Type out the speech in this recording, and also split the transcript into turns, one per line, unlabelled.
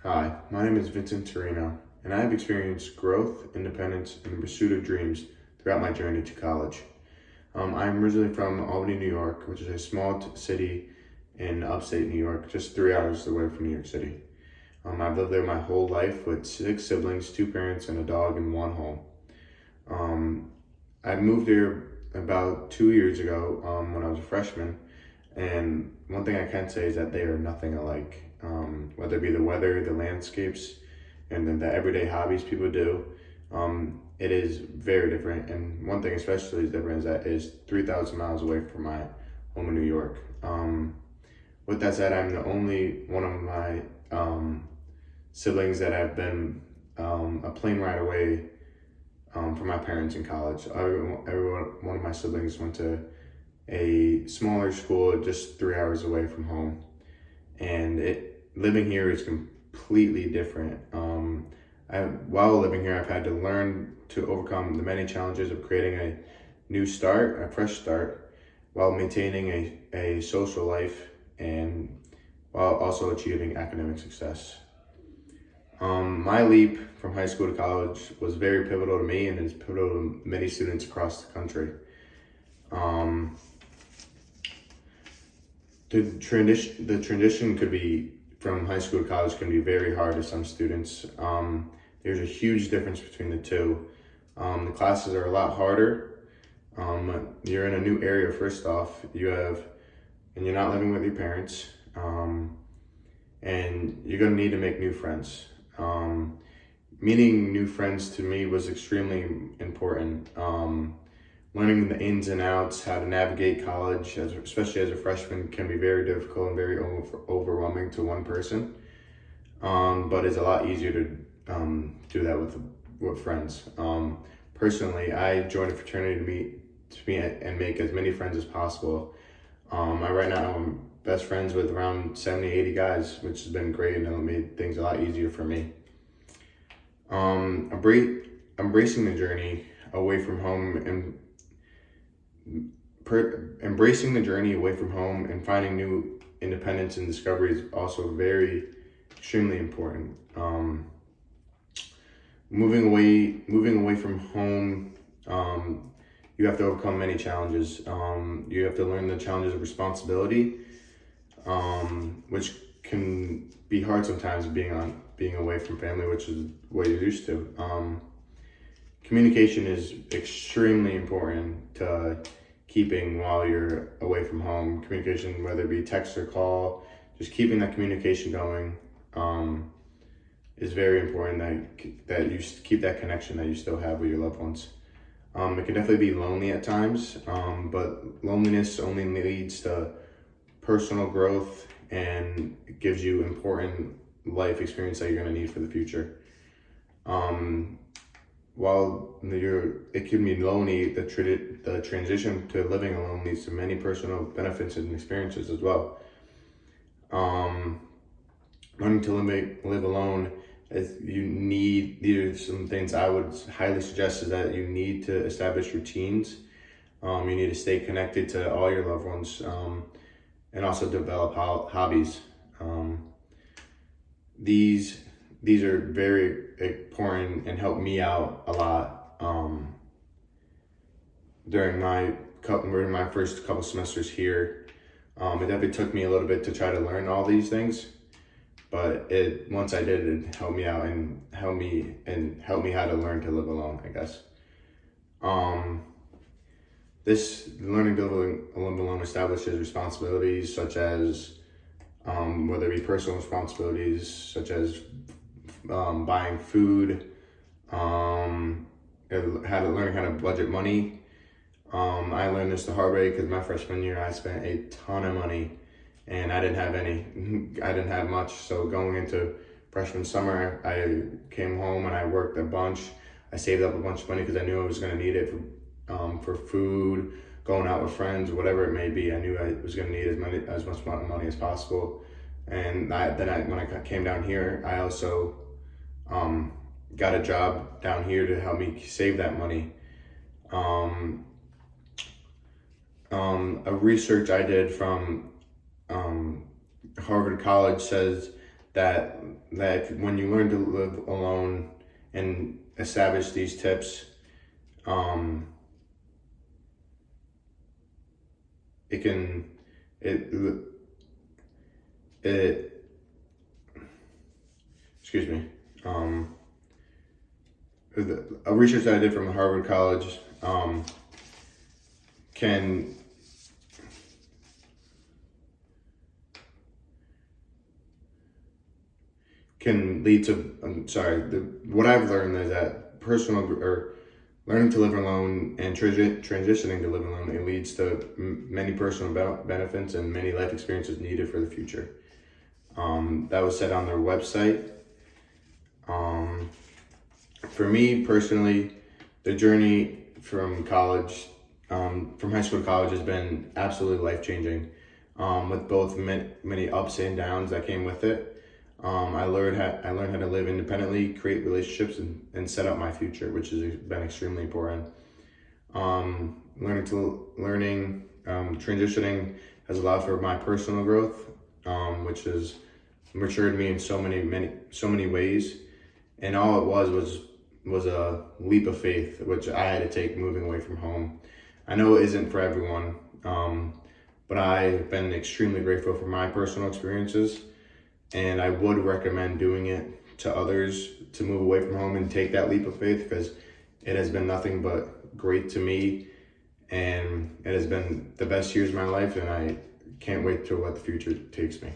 Hi, my name is Vincent Torino, and I have experienced growth, independence, and the pursuit of dreams throughout my journey to college. I'm originally from Albany, New York, which is a small city in upstate New York, just 3 hours away from New York City. I've lived there my whole life with 6 siblings, 2 parents, and a dog in one home. I moved here about 2 years ago when I was a freshman, and one thing I can say is that they are nothing alike. Whether it be the weather, the landscapes, and then the everyday hobbies people do, it is very different. And one thing especially is different is that it's 3,000 miles away from my home in New York. With that said, I'm the only one of my siblings that have been a plane ride away from my parents in college. One of my siblings went to a smaller school just 3 hours away from home, and living here is completely different. While living here, I've had to learn to overcome the many challenges of creating a fresh start, while maintaining a social life and while also achieving academic success. My leap from high school to college was very pivotal to me and is pivotal to many students across the country. The transition could be from high school to college can be very hard to some students. There's a huge difference between the two. The classes are a lot harder. You're in a new area first off. And you're not living with your parents. And you're gonna need to make new friends. Meeting new friends to me was extremely important. Learning the ins and outs, how to navigate college, especially as a freshman, can be very difficult and very overwhelming to one person. But it's a lot easier to do that with friends. Personally, I joined a fraternity to meet and make as many friends as possible. Right now I'm best friends with around 70, 80 guys, which has been great and it made things a lot easier for me. Embracing the journey away from home and embracing the journey away from home and finding new independence and discovery is also extremely important. Moving away from home, you have to overcome many challenges. You have to learn the challenges of responsibility, which can be hard sometimes being away from family, which is what you're used to. Communication is extremely important to keeping while you're away from home. Communication, whether it be text or call, just keeping that communication going is very important, that you keep that connection that you still have with your loved ones. It can definitely be lonely at times, but loneliness only leads to personal growth and gives you important life experience that you're going to need for the future. While it can be lonely, the transition to living alone leads to many personal benefits and experiences as well. Learning to live alone, these are some things I would highly suggest, is that you need to establish routines. You need to stay connected to all your loved ones, and also develop hobbies. These are very important and help me out a lot during my first couple semesters here. It definitely took me a little bit to try to learn all these things, but once I did, it helped me out and helped me how to learn to live alone, I guess. This learning to live alone establishes responsibilities such as whether it be personal responsibilities such as buying food, learning how to budget money. I learned this the hard way because my freshman year I spent a ton of money and I didn't have much. So going into freshman summer, I came home and I worked a bunch. I saved up a bunch of money because I knew I was going to need it for food, going out with friends, whatever it may be. I knew I was going to need as much money as possible. And when I came down here, I also got a job down here to help me save that money. A research I did from Harvard College says that when you learn to live alone and establish these tips, it can it it excuse me. A research that I did from Harvard College can lead to. What I've learned is that learning to live alone and transitioning to live alone, it leads to many personal benefits and many life experiences needed for the future. That was said on their website. For me personally, the journey from college, from high school to college, has been absolutely life-changing, with both many ups and downs that came with it. I learned how to live independently, create relationships, and set up my future, which has been extremely important. Transitioning has allowed for my personal growth, which has matured me in so many ways. And all it was a leap of faith, which I had to take moving away from home. I know it isn't for everyone, but I've been extremely grateful for my personal experiences, and I would recommend doing it to others to move away from home and take that leap of faith, because it has been nothing but great to me, and it has been the best years of my life, and I can't wait to what the future takes me.